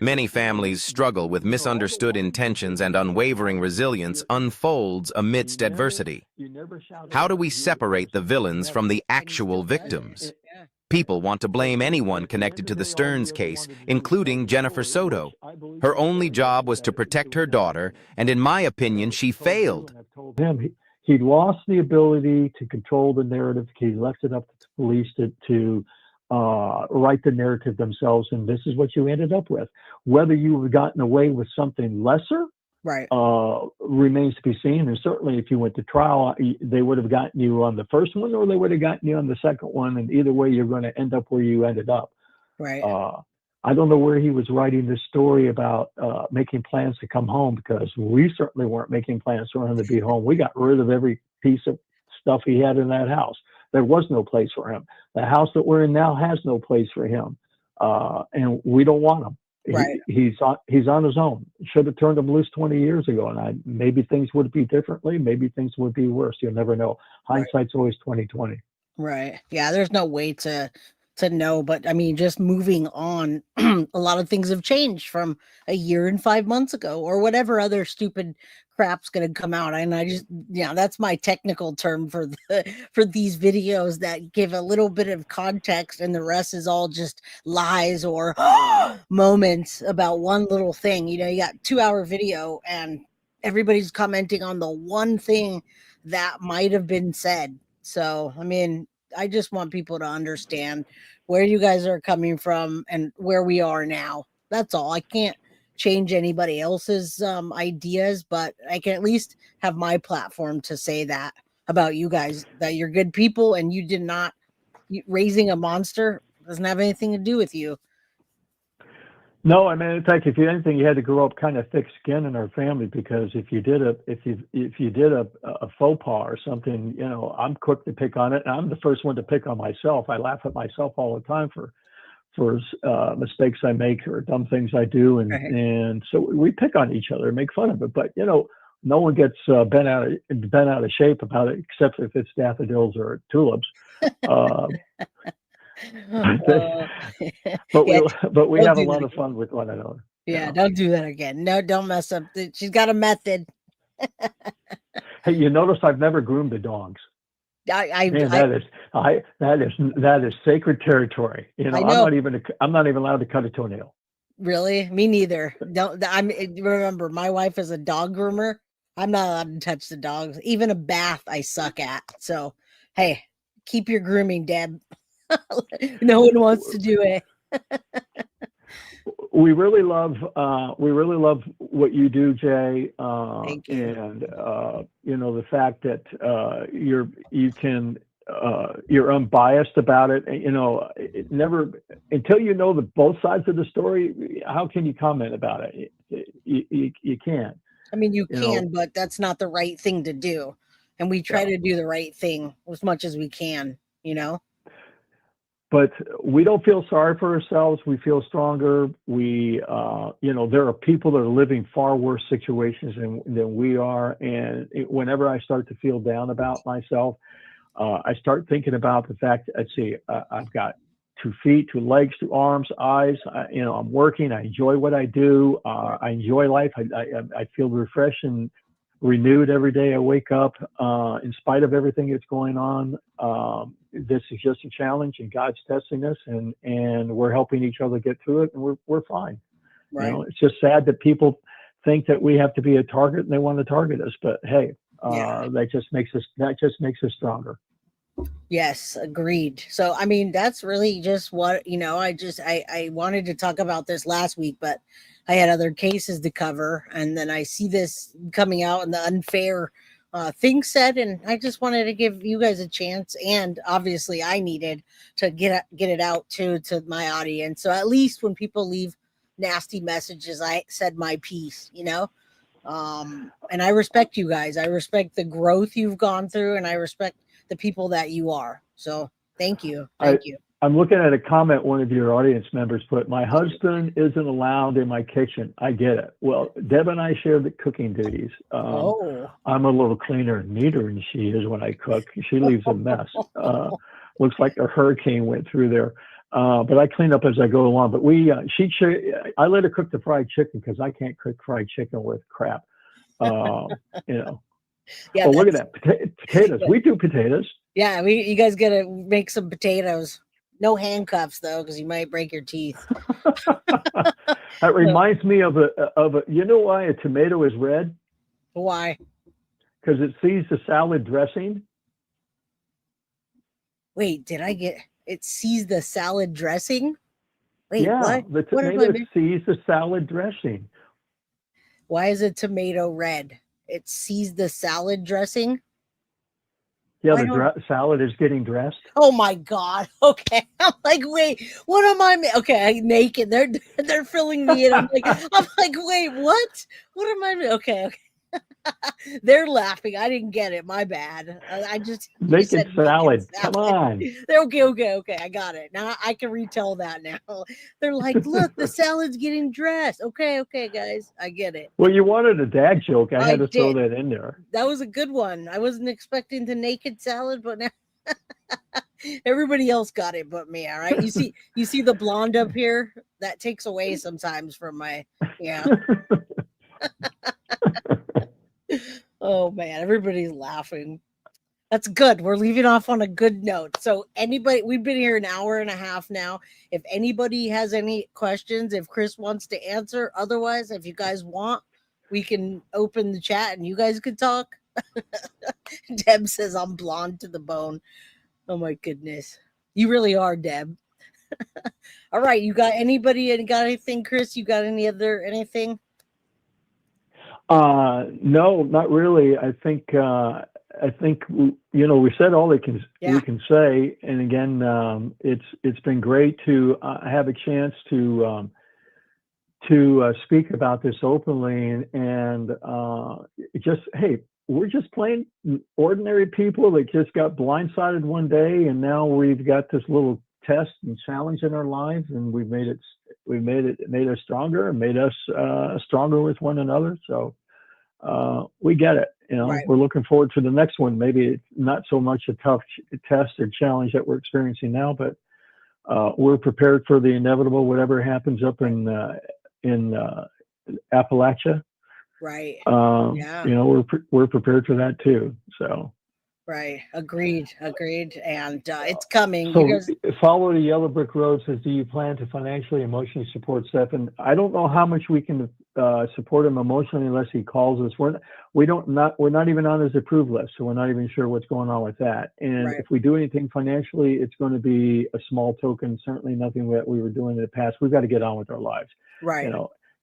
Many families struggle with misunderstood intentions, and unwavering resilience unfolds amidst adversity. How do we separate the villains from the actual victims? People want to blame anyone connected to the Stearns case, including Jennifer Soto. Her only job was to protect her daughter, and in my opinion, she failed. He'd lost the ability to control the narrative. He left it up to the police to write the narrative themselves, and this is what you ended up with. Whether you have gotten away with something lesser, right, remains to be seen. And certainly, if you went to trial, they would have gotten you on the first one, or they would have gotten you on the second one. And either way, you're going to end up where you ended up. Right. I don't know where he was writing this story about making plans to come home, because we certainly weren't making plans for him to be home. We got rid of every piece of stuff he had in that house. There was no place for him. The house that we're in now has no place for him, and we don't want him. Right. He's on his own. Should have turned him loose 20 years ago, and maybe things would be differently. Maybe things would be worse. You'll never know. Hindsight's always 20/20. Right. Yeah. There's no way to know, but I mean, just moving on, a lot of things have changed from a year and 5 months ago, or whatever other stupid crap's going to come out. And I just, that's my technical term for these videos that give a little bit of context, and the rest is all just lies or moments about one little thing. You got 2-hour video and everybody's commenting on the one thing that might have been said. So, I mean, I just want people to understand where you guys are coming from and where we are now. That's all. I can't change anybody else's ideas, but I can at least have my platform to say that about you guys, that you're good people, and you did not, raising a monster doesn't have anything to do with you. No, I mean, in fact, if you anything, you had to grow up kind of thick skin in our family, because if you did a faux pas or something, I'm quick to pick on it, and I'm the first one to pick on myself. I laugh at myself all the time for mistakes I make or dumb things I do, and so we pick on each other and make fun of it. But no one gets bent out of shape about it, except if it's daffodils or tulips. But we have a lot of fun with one another. Yeah, don't do that again. No, don't mess up. She's got a method. Hey, you notice I've never groomed the dogs. That is sacred territory. I know. I'm not even allowed to cut a toenail. Really? Me neither. Remember, my wife is a dog groomer. I'm not allowed to touch the dogs. Even a bath I suck at. So, hey, keep your grooming, Deb. No one wants to do it. We really love what you do, Jay. Thank you. And the fact that you're unbiased about it. It never, until you know both sides of the story, how can you comment about it? You can't. I mean, you can, but that's not the right thing to do. And we try to do the right thing as much as we can. But we don't feel sorry for ourselves. We feel stronger. There are people that are living far worse situations than we are. And whenever I start to feel down about myself, I start thinking about the fact that, I've got 2 feet, 2 legs, 2 arms, eyes. I'm working. I enjoy what I do. I enjoy life. I feel refreshed and renewed every day I wake up, in spite of everything that's going on. This is just a challenge, and God's testing us, and we're helping each other get through it, and we're fine. Right. It's just sad that people think that we have to be a target and they want to target us, but hey, that just makes us stronger. Yes, agreed. So, I mean, that's really just what, I wanted to talk about this last week, but I had other cases to cover, and then I see this coming out and the unfair things said, and I just wanted to give you guys a chance, and obviously I needed to get it out to my audience. So at least when people leave nasty messages, I said my piece, and I respect you guys. I respect the growth you've gone through, and I respect the people that you are. So thank you. You. I'm looking at a comment one of your audience members put, "My husband isn't allowed in my kitchen." I get it. Well, Deb and I share the cooking duties. I'm a little cleaner and neater than she is when I cook. She leaves a mess. Looks like a hurricane went through there. But I clean up as I go along. But I let her cook the fried chicken because I can't cook fried chicken with crap. You know. Yeah, Oh, look at that potatoes. We do potatoes. Yeah, you guys gotta make some potatoes. No handcuffs though, because you might break your teeth. That reminds me of a. You know why a tomato is red? Why? Because it sees the salad dressing. Wait, it sees the salad dressing? Wait, Yeah, what? the What am I tomato missing? sees the salad dressing. Why is a tomato red? It sees the salad dressing? Yeah, Why the don't salad is getting dressed. Oh my god. Okay. I'm like, wait, what am okay, naked. They're filling me in. I'm like, wait, what? What am I okay. They're laughing. I didn't get it. My bad. I just you Naked said naked salad. Come salad. on. They're okay. I got it. Now I can retell that now. They're like, look, the salad's getting dressed. Okay, guys. I get it. Well, you wanted a dad joke. I had I to throw did. that in there. That was a good one. I wasn't expecting the naked salad, but now everybody else got it but me. All right. You see the blonde up here? That takes away sometimes from my yeah. Oh man, everybody's laughing. That's good. We're leaving off on a good note. So we've been here an hour and a half now. If anybody has any questions, if Chris wants to answer, otherwise, if you guys want, we can open the chat and you guys could talk. Deb says I'm blonde to the bone. Oh my goodness. You really are, Deb. All right. You got anything, Chris? You got anything? No, not really. I think we said all we can say, and again, it's been great to have a chance to speak about this openly, and just hey, we're just plain ordinary people that just got blindsided one day, and now we've got this little test and challenge in our lives, and it made us stronger and made us stronger with one another. So we get it. Right. We're looking forward to the next one. Maybe it's not so much a tough test or challenge that we're experiencing now, but we're prepared for the inevitable, whatever happens up in Appalachia. Right. Yeah. We're prepared for that too. So. Right. Agreed. And it's coming. So follow the yellow brick road says, do you plan to financially, emotionally support Stephan? I don't know how much we can support him emotionally unless he calls us. We're not even on his approved list, so we're not even sure what's going on with that. And if we do anything financially, it's going to be a small token, certainly nothing that we were doing in the past. We've got to get on with our lives. Right.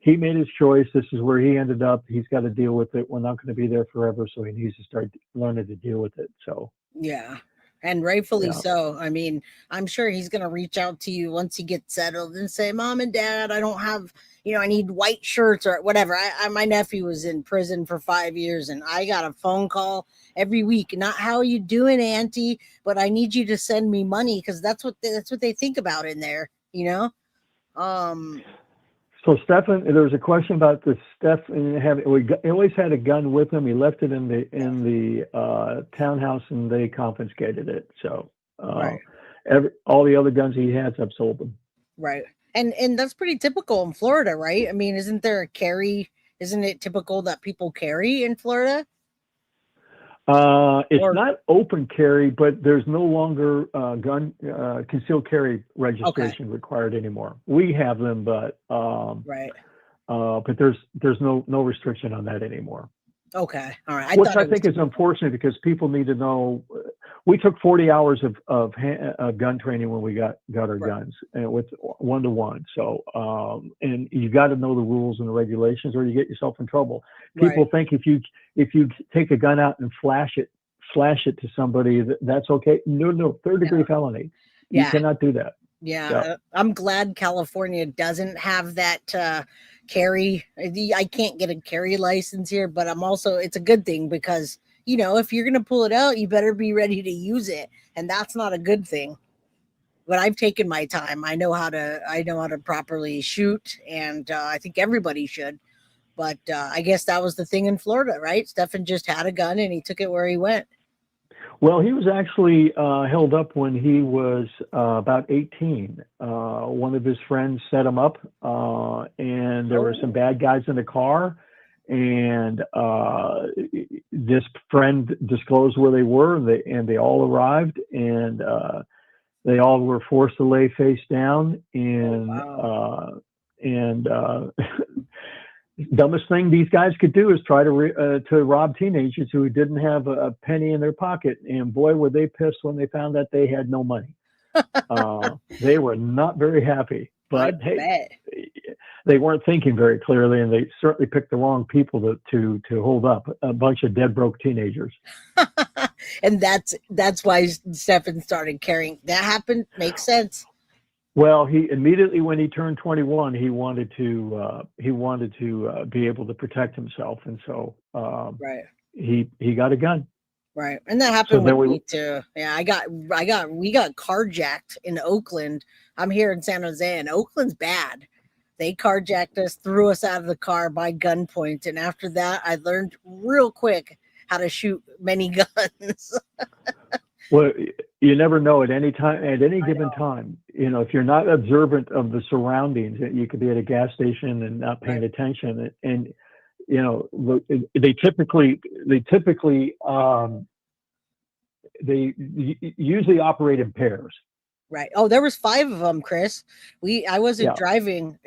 He made his choice. This is where he ended up. He's got to deal with it. We're not going to be there forever, so he needs to start learning to deal with it. So yeah, and rightfully so. I mean, I'm sure he's going to reach out to you once he gets settled and say, "Mom and Dad, I don't have, I need white shirts or whatever." My nephew was in prison for 5 years, and I got a phone call every week. Not how are you doing, Auntie, but I need you to send me money because that's what they think about in there. So Stephan, there was a question about the Stephan he always had a gun with him. He left it in the townhouse, and they confiscated it. So all the other guns he has, I've sold them. Right, and that's pretty typical in Florida, right? I mean, isn't it typical that people carry in Florida? It's not open carry, but there's no longer concealed carry registration required anymore. We have them, but but there's no restriction on that anymore. Okay, all right. Which I think is unfortunate because people need to know. We took 40 hours of gun training when we got our guns, and with 1-to-1. So and you got to know the rules and the regulations, or you get yourself in trouble. People think if you take a gun out and flash it to somebody, that's okay. No, third-degree felony. You cannot do that. Yeah, I'm glad California doesn't have that carry. I can't get a carry license here, but it's a good thing because if you're gonna pull it out, you better be ready to use it, and that's not a good thing. But I've taken my time. I know how to properly shoot, and I think everybody should. But I guess that was the thing in Florida, right? Stephan just had a gun and he took it where he went. Well, he was actually held up when he was about 18. One of his friends set him up, and there were some Oh, bad guys in the car. And this friend disclosed where they were, and they all arrived, and they all were forced to lay face down. oh wow. And dumbest thing these guys could do is try to rob teenagers who didn't have a penny in their pocket. And boy, were they pissed when they found that they had no money. They were not very happy. I But hey, bet. they weren't thinking very clearly, and they certainly picked the wrong people to hold up a bunch of dead broke teenagers. And that's why Stephan started carrying. That happened. Makes sense. Well, he immediately when he turned 21, he wanted to be able to protect himself, and so Right. he got a gun. Right. And that So happened then with we me too. Yeah, we got carjacked in Oakland. I'm here in San Jose, and Oakland's bad. They carjacked us, threw us out of the car by gunpoint, and after that, I learned real quick how to shoot many guns. Well, you never know at any time, at any I given know. time. If you're not observant of the surroundings, you could be at a gas station and not paying Right. attention. And they usually operate in pairs. Right. Oh, there was 5 of them, Chris. I wasn't Yeah. driving